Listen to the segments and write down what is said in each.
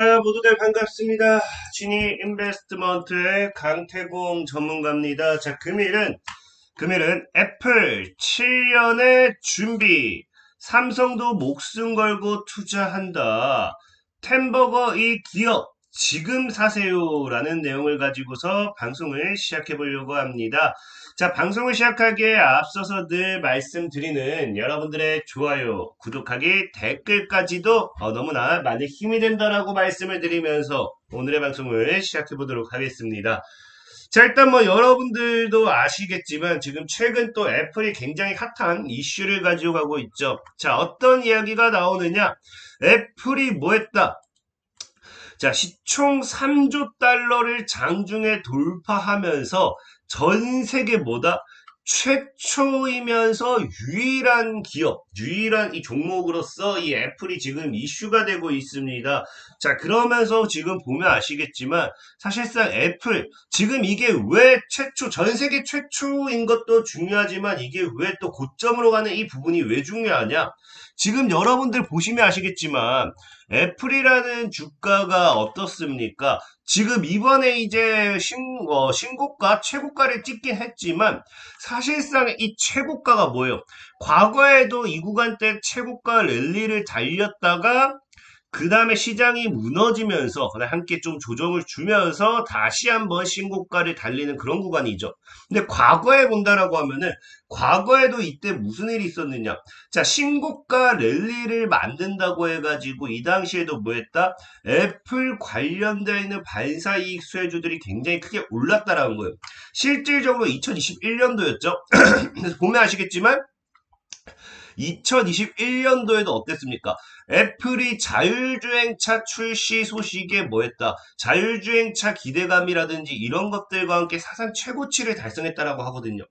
모두들 반갑습니다. 지니 인베스트먼트의 강태공 전문가입니다. 자, 금일은 애플 7년의 준비, 삼성도 목숨 걸고 투자한다. 템버거 이 기업 지금 사세요라는 내용을 가지고서 방송을 시작해 보려고 합니다. 자, 방송을 시작하기에 앞서서 늘 말씀드리는 여러분들의 좋아요, 구독하기, 댓글까지도 너무나 많은 힘이 된다라고 말씀을 드리면서 오늘의 방송을 시작해 보도록 하겠습니다. 자, 일단 뭐 여러분들도 아시겠지만 지금 최근 또 애플이 굉장히 핫한 이슈를 가지고 가고 있죠. 자, 어떤 이야기가 나오느냐? 애플이 뭐 했다? 자, 시총 3조 달러를 장중에 돌파하면서 전 세계 뭐다? 최초이면서 유일한 기업, 유일한 이 종목으로서 이 애플이 지금 이슈가 되고 있습니다. 자, 그러면서 지금 보면 아시겠지만 사실상 애플, 지금 이게 왜 최초, 전 세계 최초인 것도 중요하지만 이게 왜 또 고점으로 가는 이 부분이 왜 중요하냐? 지금 여러분들 보시면 아시겠지만 애플이라는 주가가 어떻습니까? 지금 이번에 이제 신고가, 최고가를 찍긴 했지만 사실상 이 최고가가 뭐예요? 과거에도 이 구간대 최고가 랠리를 달렸다가 그 다음에 시장이 무너지면서 함께 좀 조정을 주면서 다시 한번 신고가를 달리는 그런 구간이죠. 근데 과거에 본다라고 하면은 과거에도 이때 무슨 일이 있었느냐? 자, 신고가 랠리를 만든다고 해가지고 이 당시에도 뭐 했다? 애플 관련되어 있는 반사이익 수혜주들이 굉장히 크게 올랐다라는 거예요. 실질적으로 2021년도였죠. 그래서 보면 아시겠지만 2021년도에도 어땠습니까? 애플이 자율주행차 출시 소식에 뭐했다? 자율주행차 기대감이라든지 이런 것들과 함께 사상 최고치를 달성했다라고 하거든요.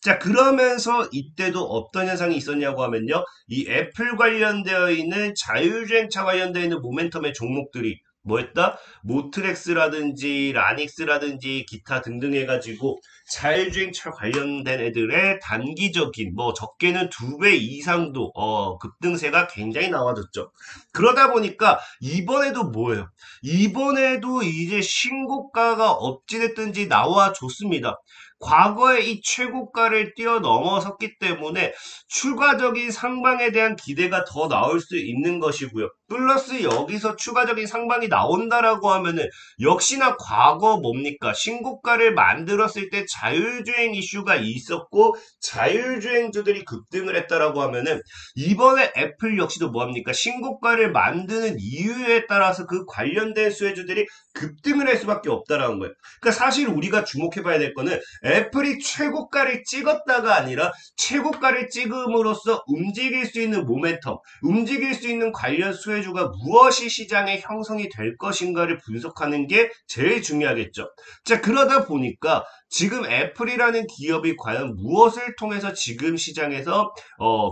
자, 그러면서 이때도 어떤 현상이 있었냐고 하면요. 이 애플 관련되어 있는 자율주행차 관련되어 있는 모멘텀의 종목들이 뭐했다? 모트렉스라든지 라닉스라든지 기타 등등 해가지고 자율주행차 관련된 애들의 단기적인 뭐 적게는 2배 이상도 급등세가 굉장히 나와줬죠. 그러다 보니까 이번에도 뭐예요? 이번에도 이제 신고가가 어찌됐든지 나와줬습니다. 과거에 이 최고가를 뛰어넘어섰기 때문에 추가적인 상방에 대한 기대가 더 나올 수 있는 것이고요. 플러스 여기서 추가적인 상방이 나온다라고 하면은 역시나 과거 뭡니까? 신고가를 만들었을 때 자율주행 이슈가 있었고 자율주행주들이 급등을 했다라고 하면은 이번에 애플 역시도 뭐합니까? 신고가를 만드는 이유에 따라서 그 관련된 수혜주들이 급등을 할 수밖에 없다라는 거예요. 그러니까 사실 우리가 주목해봐야 될 거는 애플이 최고가를 찍었다가 아니라 최고가를 찍음으로써 움직일 수 있는 모멘텀, 움직일 수 있는 관련 수혜주가 무엇이 시장에 형성이 될 것인가를 분석하는 게 제일 중요하겠죠. 자, 그러다 보니까 지금 애플이라는 기업이 과연 무엇을 통해서 지금 시장에서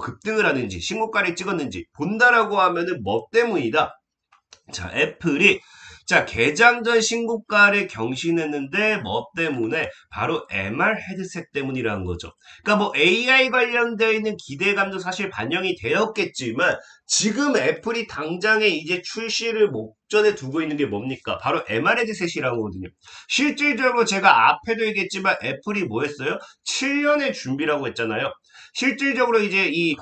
급등을 하는지 신고가를 찍었는지 본다라고 하면은 뭐 때문이다. 자, 애플이 자, 개장 전 신고가를 경신했는데 뭐 때문에? 바로 MR 헤드셋 때문이라는 거죠. 그러니까 뭐 AI 관련되어 있는 기대감도 사실 반영이 되었겠지만 지금 애플이 당장에 이제 출시를 목전에 두고 있는 게 뭡니까? 바로 MR 헤드셋이라고 하거든요. 실질적으로 제가 앞에도 얘기했지만 애플이 뭐 했어요? 7년의 준비라고 했잖아요. 실질적으로 이제 이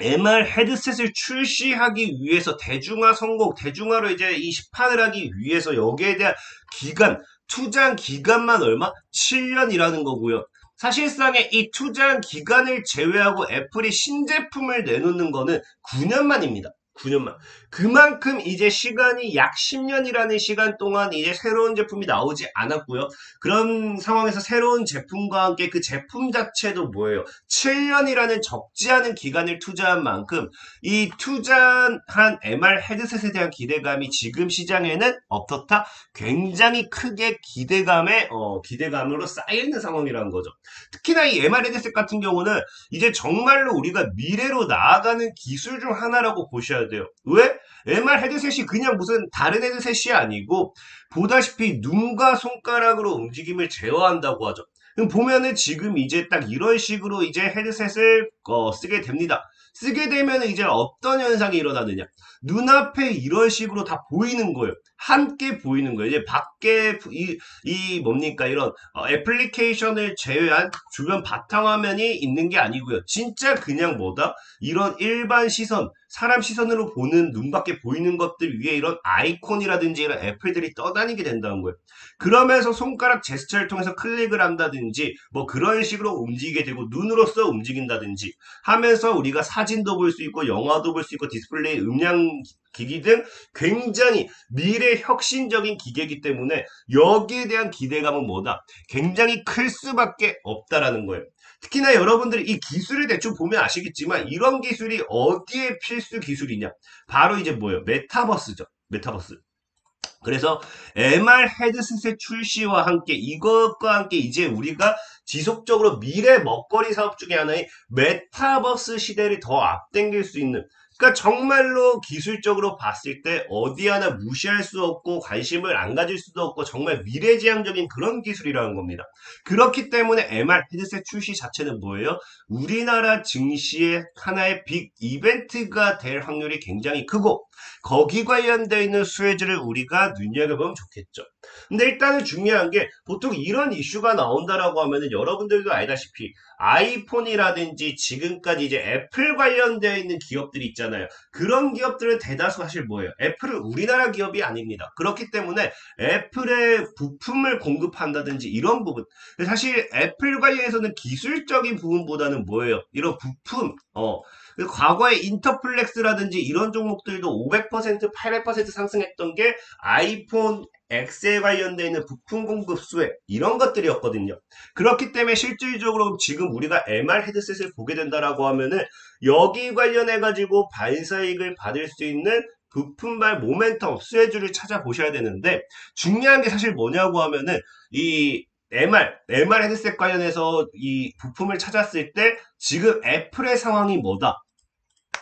MR 헤드셋을 출시하기 위해서 대중화 성공, 대중화로 이제 이 시판을 하기 위해서 여기에 대한 기간, 투자한 기간만 얼마? 7년이라는 거고요. 사실상의 이 투자한 기간을 제외하고 애플이 신제품을 내놓는 거는 9년 만입니다. 9년만. 그만큼 이제 시간이 약 10년이라는 시간 동안 이제 새로운 제품이 나오지 않았고요. 그런 상황에서 새로운 제품과 함께 그 제품 자체도 뭐예요? 7년이라는 적지 않은 기간을 투자한 만큼 이 투자한 MR 헤드셋에 대한 기대감이 지금 시장에는 어떻다? 굉장히 크게 기대감으로 쌓여있는 상황이라는 거죠. 특히나 이 MR 헤드셋 같은 경우는 이제 정말로 우리가 미래로 나아가는 기술 중 하나라고 보셔야 돼요. 왜? MR 헤드셋이 그냥 무슨 다른 헤드셋이 아니고 보다시피 눈과 손가락으로 움직임을 제어한다고 하죠. 그럼 보면은 지금 이제 딱 이런 식으로 이제 헤드셋을 쓰게 됩니다. 쓰게 되면 이제 어떤 현상이 일어나느냐. 눈앞에 이런 식으로 다 보이는 거예요. 함께 보이는 거예요. 이제 밖에 이 뭡니까 이런 애플리케이션을 제외한 주변 바탕화면이 있는 게 아니고요. 진짜 그냥 뭐다? 이런 일반 시선, 사람 시선으로 보는 눈밖에 보이는 것들 위에 이런 아이콘이라든지 이런 애플들이 떠다니게 된다는 거예요. 그러면서 손가락 제스처를 통해서 클릭을 한다든지 뭐 그런 식으로 움직이게 되고 눈으로써 움직인다든지 하면서 우리가 사진도 볼 수 있고 영화도 볼 수 있고 디스플레이 음량 기기 등 굉장히 미래 혁신적인 기계이기 때문에 여기에 대한 기대감은 뭐다? 굉장히 클 수밖에 없다라는 거예요. 특히나 여러분들이 이 기술을 대충 보면 아시겠지만 이런 기술이 어디에 필수 기술이냐? 바로 이제 뭐예요? 메타버스죠. 메타버스. 그래서 MR 헤드셋의 출시와 함께 이것과 함께 이제 우리가 지속적으로 미래 먹거리 사업 중에 하나인 메타버스 시대를 더 앞당길 수 있는 그러니까 정말로 기술적으로 봤을 때 어디 하나 무시할 수 없고 관심을 안 가질 수도 없고 정말 미래지향적인 그런 기술이라는 겁니다. 그렇기 때문에 MR 헤드셋 출시 자체는 뭐예요? 우리나라 증시의 하나의 빅 이벤트가 될 확률이 굉장히 크고 거기 관련되어 있는 수혜주를 우리가 눈여겨보면 좋겠죠. 근데 일단은 중요한 게 보통 이런 이슈가 나온다라고 하면은 여러분들도 알다시피 아이폰이라든지 지금까지 이제 애플 관련되어 있는 기업들이 있잖아요. 그런 기업들은 대다수 사실 뭐예요? 애플은 우리나라 기업이 아닙니다. 그렇기 때문에 애플의 부품을 공급한다든지 이런 부분. 사실 애플 관련해서는 기술적인 부분보다는 뭐예요? 이런 부품, 과거에 인터플렉스라든지 이런 종목들도 500%, 800% 상승했던 게 아이폰 X에 관련되어 있는 부품 공급 수혜 이런 것들이었거든요. 그렇기 때문에 실질적으로 지금 우리가 MR 헤드셋을 보게 된다라고 하면은 여기 관련해 가지고 반사이익을 받을 수 있는 부품발 모멘텀 수혜주를 찾아보셔야 되는데 중요한 게 사실 뭐냐고 하면은 이 MR 헤드셋 관련해서 이 부품을 찾았을 때 지금 애플의 상황이 뭐다?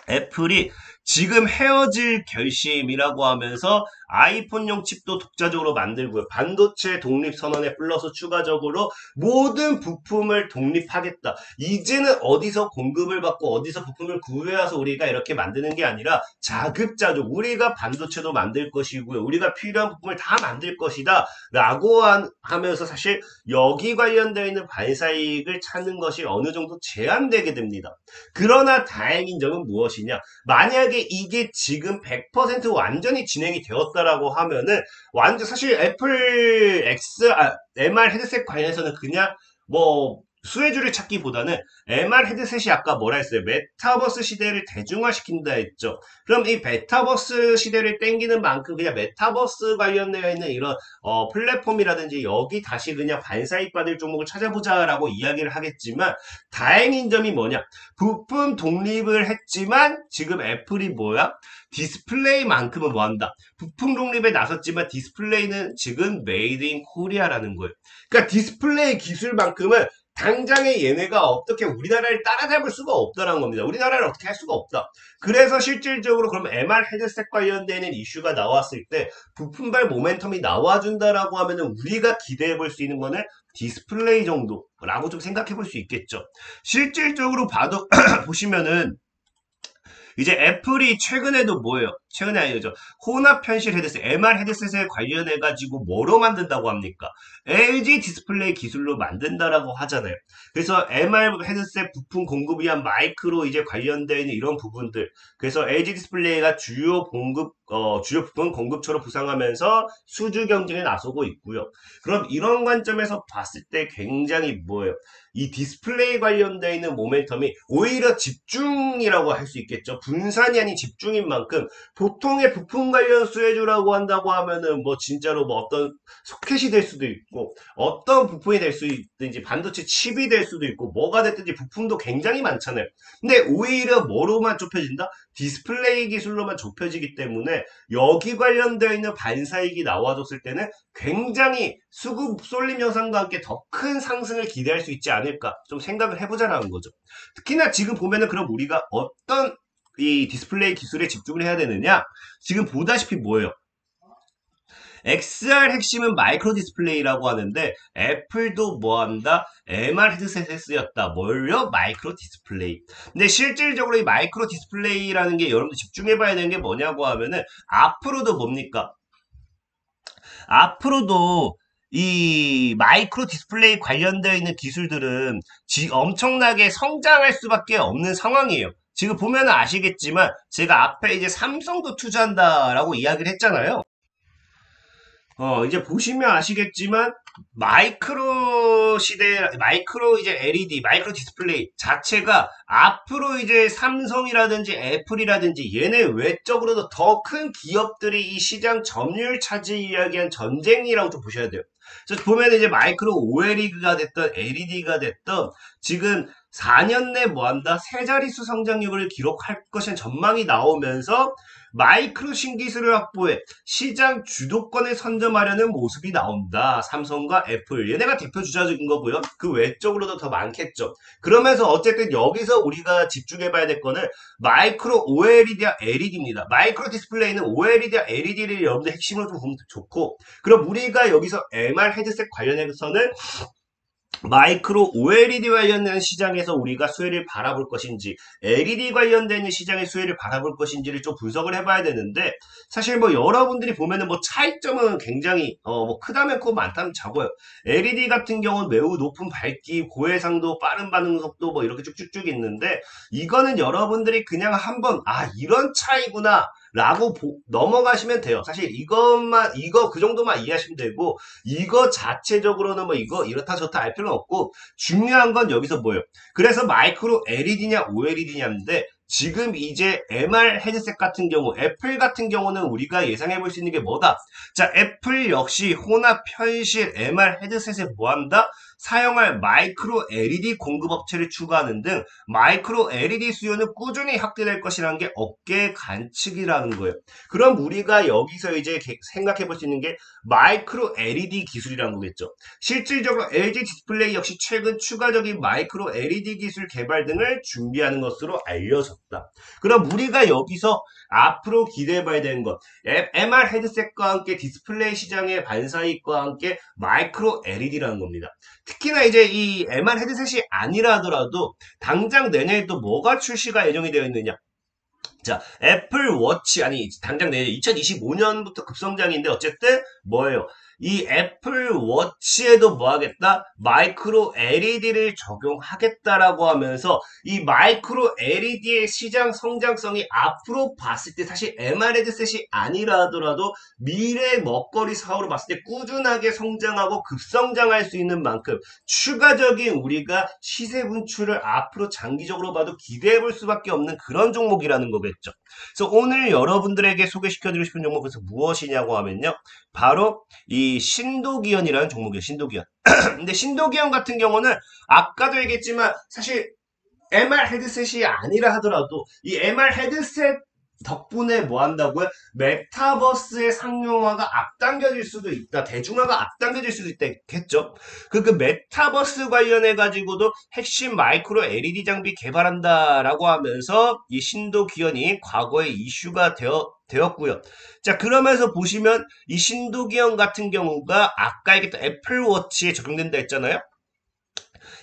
애플이 지금 헤어질 결심이라고 하면서 아이폰용 칩도 독자적으로 만들고요. 반도체 독립 선언에 플러스 추가적으로 모든 부품을 독립하겠다. 이제는 어디서 공급을 받고 어디서 부품을 구해와서 우리가 이렇게 만드는 게 아니라 자급자족 우리가 반도체도 만들 것이고요. 우리가 필요한 부품을 다 만들 것이다. 라고 하면서 사실 여기 관련되어 있는 반사이익을 찾는 것이 어느 정도 제한되게 됩니다. 그러나 다행인 점은 무엇이냐? 만약에 이게 지금 100% 완전히 진행이 되었다라고 하면은 완전 사실 MR 헤드셋 관련해서는 그냥 뭐 수혜주를 찾기보다는 MR 헤드셋이 아까 뭐라 했어요? 메타버스 시대를 대중화시킨다 했죠. 그럼 이 메타버스 시대를 땡기는 만큼 그냥 메타버스 관련되어 있는 이런 플랫폼이라든지 여기 다시 그냥 반사익 받을 종목을 찾아보자라고 이야기를 하겠지만 다행인 점이 뭐냐? 부품 독립을 했지만 지금 애플이 뭐야? 디스플레이만큼은 뭐한다? 부품 독립에 나섰지만 디스플레이는 지금 메이드 인 코리아라는 거예요. 그러니까 디스플레이 기술만큼은 당장에 얘네가 어떻게 우리나라를 따라잡을 수가 없다는 겁니다. 우리나라를 어떻게 할 수가 없다. 그래서 실질적으로 그럼 MR 헤드셋 관련되는 이슈가 나왔을 때 부품발 모멘텀이 나와준다라고 하면은 우리가 기대해 볼 수 있는 거는 디스플레이 정도라고 좀 생각해 볼 수 있겠죠. 실질적으로 봐도 보시면은 이제 애플이 최근에도 뭐예요? 최근에 아니죠. 혼합 현실 헤드셋, MR 헤드셋에 관련해가지고 뭐로 만든다고 합니까? LG 디스플레이 기술로 만든다라고 하잖아요. 그래서 MR 헤드셋 부품 공급 위한 마이크로 이제 관련되어 있는 이런 부분들. 그래서 LG 디스플레이가 주요 부품 공급처로 부상하면서 수주 경쟁에 나서고 있고요. 그럼 이런 관점에서 봤을 때 굉장히 뭐예요? 이 디스플레이 관련되어 있는 모멘텀이 오히려 집중이라고 할 수 있겠죠. 분산이 아닌 집중인 만큼 보통의 부품 관련 수혜주라고 한다고 하면은 뭐 진짜로 뭐 어떤 소켓이 될 수도 있고 어떤 부품이 될 수 있든지 반도체 칩이 될 수도 있고 뭐가 됐든지 부품도 굉장히 많잖아요. 근데 오히려 뭐로만 좁혀진다? 디스플레이 기술로만 좁혀지기 때문에 여기 관련되어 있는 반사이익이 나와줬을 때는 굉장히 수급 쏠림 현상과 함께 더 큰 상승을 기대할 수 있지 않을까 좀 생각을 해보자라는 거죠. 특히나 지금 보면은 그럼 우리가 어떤 이 디스플레이 기술에 집중을 해야 되느냐? 지금 보다시피 뭐예요? XR 핵심은 마이크로 디스플레이라고 하는데 애플도 뭐한다? MR 헤드셋에 쓰였다. 뭘요? 마이크로 디스플레이. 근데 실질적으로 이 마이크로 디스플레이라는 게 여러분들 집중해봐야 되는 게 뭐냐고 하면은 앞으로도 뭡니까? 앞으로도 이 마이크로 디스플레이 관련되어 있는 기술들은 엄청나게 성장할 수밖에 없는 상황이에요. 지금 보면 아시겠지만 제가 앞에 이제 삼성도 투자한다라고 이야기를 했잖아요. 이제 보시면 아시겠지만, 마이크로 시대, 마이크로 이제 LED, 마이크로 디스플레이 자체가 앞으로 이제 삼성이라든지 애플이라든지 얘네 외적으로도 더 큰 기업들이 이 시장 점유율 차지 이야기한 전쟁이라고 좀 보셔야 돼요. 그래서 보면 이제 마이크로 OLED가 됐던 LED가 됐던 지금 4년 내 뭐한다? 세 자릿수 성장률을 기록할 것이라는 전망이 나오면서 마이크로 신기술을 확보해 시장 주도권을 선점하려는 모습이 나온다. 삼성과 애플. 얘네가 대표 주자적인 거고요. 그 외적으로도 더 많겠죠. 그러면서 어쨌든 여기서 우리가 집중해봐야 될 거는 마이크로 OLED와 LED입니다. 마이크로 디스플레이는 OLED와 LED를 여러분들 핵심으로 좀 보면 좋고, 그럼 우리가 여기서 MR 헤드셋 관련해서는 마이크로 OLED 관련된 시장에서 우리가 수혜를 바라볼 것인지, LED 관련된 시장의 수혜를 바라볼 것인지를 좀 분석을 해봐야 되는데, 사실 뭐 여러분들이 보면은 뭐 차이점은 굉장히 뭐 크다면 크고 많다면 작아요. LED 같은 경우는 매우 높은 밝기, 고해상도, 빠른 반응 속도 뭐 이렇게 쭉쭉쭉 있는데, 이거는 여러분들이 그냥 한번 이런 차이구나 라고 넘어가시면 돼요. 사실 이거 그 정도만 이해하시면 되고, 이거 자체적으로는 뭐 이거 이렇다 저렇다 알 필요는 없고, 중요한 건 여기서 뭐예요? 그래서 마이크로 LED냐 OLED냐인데, 지금 이제 MR 헤드셋 같은 경우, 애플 같은 경우는 우리가 예상해 볼 수 있는 게 뭐다? 자, 애플 역시 혼합 현실 MR 헤드셋에 뭐한다? 사용할 마이크로 LED 공급업체를 추가하는 등 마이크로 LED 수요는 꾸준히 확대될 것이라는 게 업계 관측이라는 거예요. 그럼 우리가 여기서 이제 생각해 볼 수 있는 게 마이크로 LED 기술이라는 거겠죠. 실질적으로 LG 디스플레이 역시 최근 추가적인 마이크로 LED 기술 개발 등을 준비하는 것으로 알려졌다. 그럼 우리가 여기서 앞으로 기대해봐야 되는 것, MR 헤드셋과 함께 디스플레이 시장의 반사이익과 함께 마이크로 LED라는 겁니다. 특히나 이제 이 MR 헤드셋이 아니라 하더라도 당장 내년에 또 뭐가 출시가 예정이 되어 있느냐. 자, 애플 워치, 당장 내년 2025년부터 급성장인데, 어쨌든, 뭐예요? 이 애플 워치에도 뭐 하겠다? 마이크로 LED를 적용하겠다라고 하면서, 이 마이크로 LED의 시장 성장성이 앞으로 봤을 때, 사실 MR 헤드셋이 아니라 하더라도, 미래 먹거리 사업으로 봤을 때 꾸준하게 성장하고 급성장할 수 있는 만큼, 추가적인 우리가 시세 분출을 앞으로 장기적으로 봐도 기대해 볼 수밖에 없는 그런 종목이라는 거겠죠. 그래서 오늘 여러분들에게 소개시켜드리고 싶은 종목은 무엇이냐고 하면요. 바로 이 신도기현이라는 종목이에요. 신도기현. 근데 신도기현 같은 경우는 아까도 얘기했지만 사실 MR 헤드셋이 아니라 하더라도 이 MR 헤드셋 덕분에 뭐 한다고요? 메타버스의 상용화가 앞당겨질 수도 있다. 대중화가 앞당겨질 수도 있겠죠. 그 메타버스 관련해 가지고도 핵심 마이크로 LED 장비 개발한다라고 하면서 이 신도 기현이 과거에 이슈가 되었고요. 자, 그러면서 보시면 이 신도 기현 같은 경우가 아까 얘기했던 애플워치에 적용된다 했잖아요.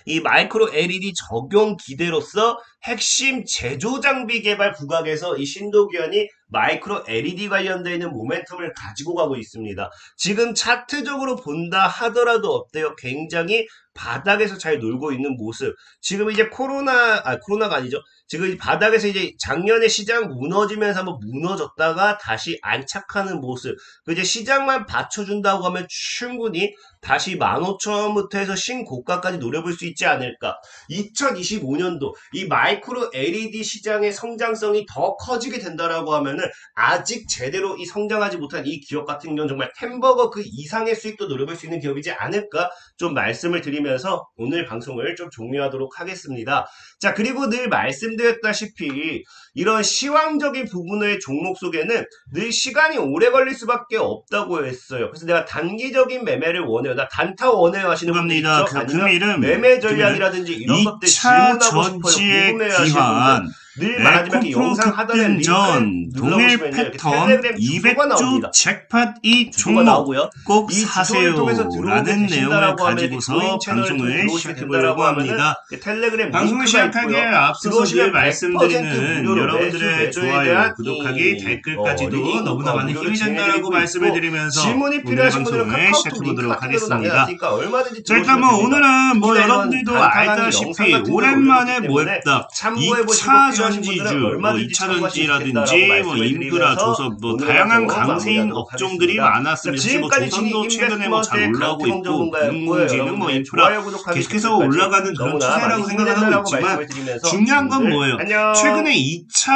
이 마이크로 LED 적용 기대로서 핵심 제조 장비 개발 부각에서 이 신도기현이 마이크로 LED 관련되어 있는 모멘텀을 가지고 가고 있습니다. 지금 차트적으로 본다 하더라도 어때요? 굉장히 바닥에서 잘 놀고 있는 모습. 지금 이제 코로나가 아니죠. 지금 이 바닥에서 이제 작년에 시장 무너지면서 한번 무너졌다가 다시 안착하는 모습. 그 이제 시장만 받쳐준다고 하면 충분히 다시 15,000원부터 해서 신고가까지 노려볼 수 있지 않을까. 2025년도 이 마이크로 LED 시장의 성장성이 더 커지게 된다라고 하면은 아직 제대로 이 성장하지 못한 이 기업 같은 경우는 정말 햄버거 그 이상의 수익도 노려볼 수 있는 기업이지 않을까 좀 말씀을 드리면서 오늘 방송을 좀 종료하도록 하겠습니다. 자, 그리고 늘 말씀드렸다시피 이런 시황적인 부분의 종목 속에는 늘 시간이 오래 걸릴 수밖에 없다고 했어요. 그래서 내가 단기적인 매매를 원해요. 나 단타 원해요 하시는 분들 있죠? 아니면 매매 전략이라든지 이런 것들 질문하고 싶어요. 궁금해하시는 분들 늘 말하지만 이렇게 에코프로 영상 하단에 급등전 동일 링크를 패턴 텔레그램 주소가 200주 나옵니다. 잭팟 이 주소가 종목 나오고요. 꼭 이 주소를 통해서 사세요 들어오게 라는 내용을 되신다라고 하면 가지고서 조인 채널을 방송을 들어오시게 시작해보려고 된다라고 하면은 합니다. 텔레그램 방송을 링크가 시작하기에 있고요. 앞서서 늘 들어오시면 100% 말씀드리는 무료로 여러분들의 매수에 좋아요, 대한 구독하기, 댓글까지도 리딩 너무나 많은 무료로 힘이 된다라고 진행해드리고 말씀을 있고, 드리면서 질문이 오늘의 필요하신 분들은 방송을 카카오톡 링크 시작해보도록 같은 데로 하겠습니다. 남겨놨으니까 얼마든지 자, 일단 들어오시면 됩니다. 오늘은 특히나 이런 여러분들도 단타강 영상 알다시피 같은 데를 오랜만에 올려놓기 뭐 때문에 했다. 참고해보시고 2차 필요하신 분들은 전지주, 얼마든지 2차 참고하시면 전지라든지 되겠다라고 인프라, 말씀을 조선, 오늘의 다양한 방송 강세인 마무리하도록 업종들이 하겠습니다. 많았습니다. 지금까지 조선도 최근에 잘 진입인베스트먼트의 올라오고 강태공 있고, 전문가였고요. 금융지는 여러분들 인프라 좋아요, 구독하기, 계속해서 댓글까지 올라가는 그런 너무나 추세라고 많이 힘이 생각을 하고 된다라고 있지만 말씀을 드리면서 중요한 건 뭐예요? 안녕. 최근에 2차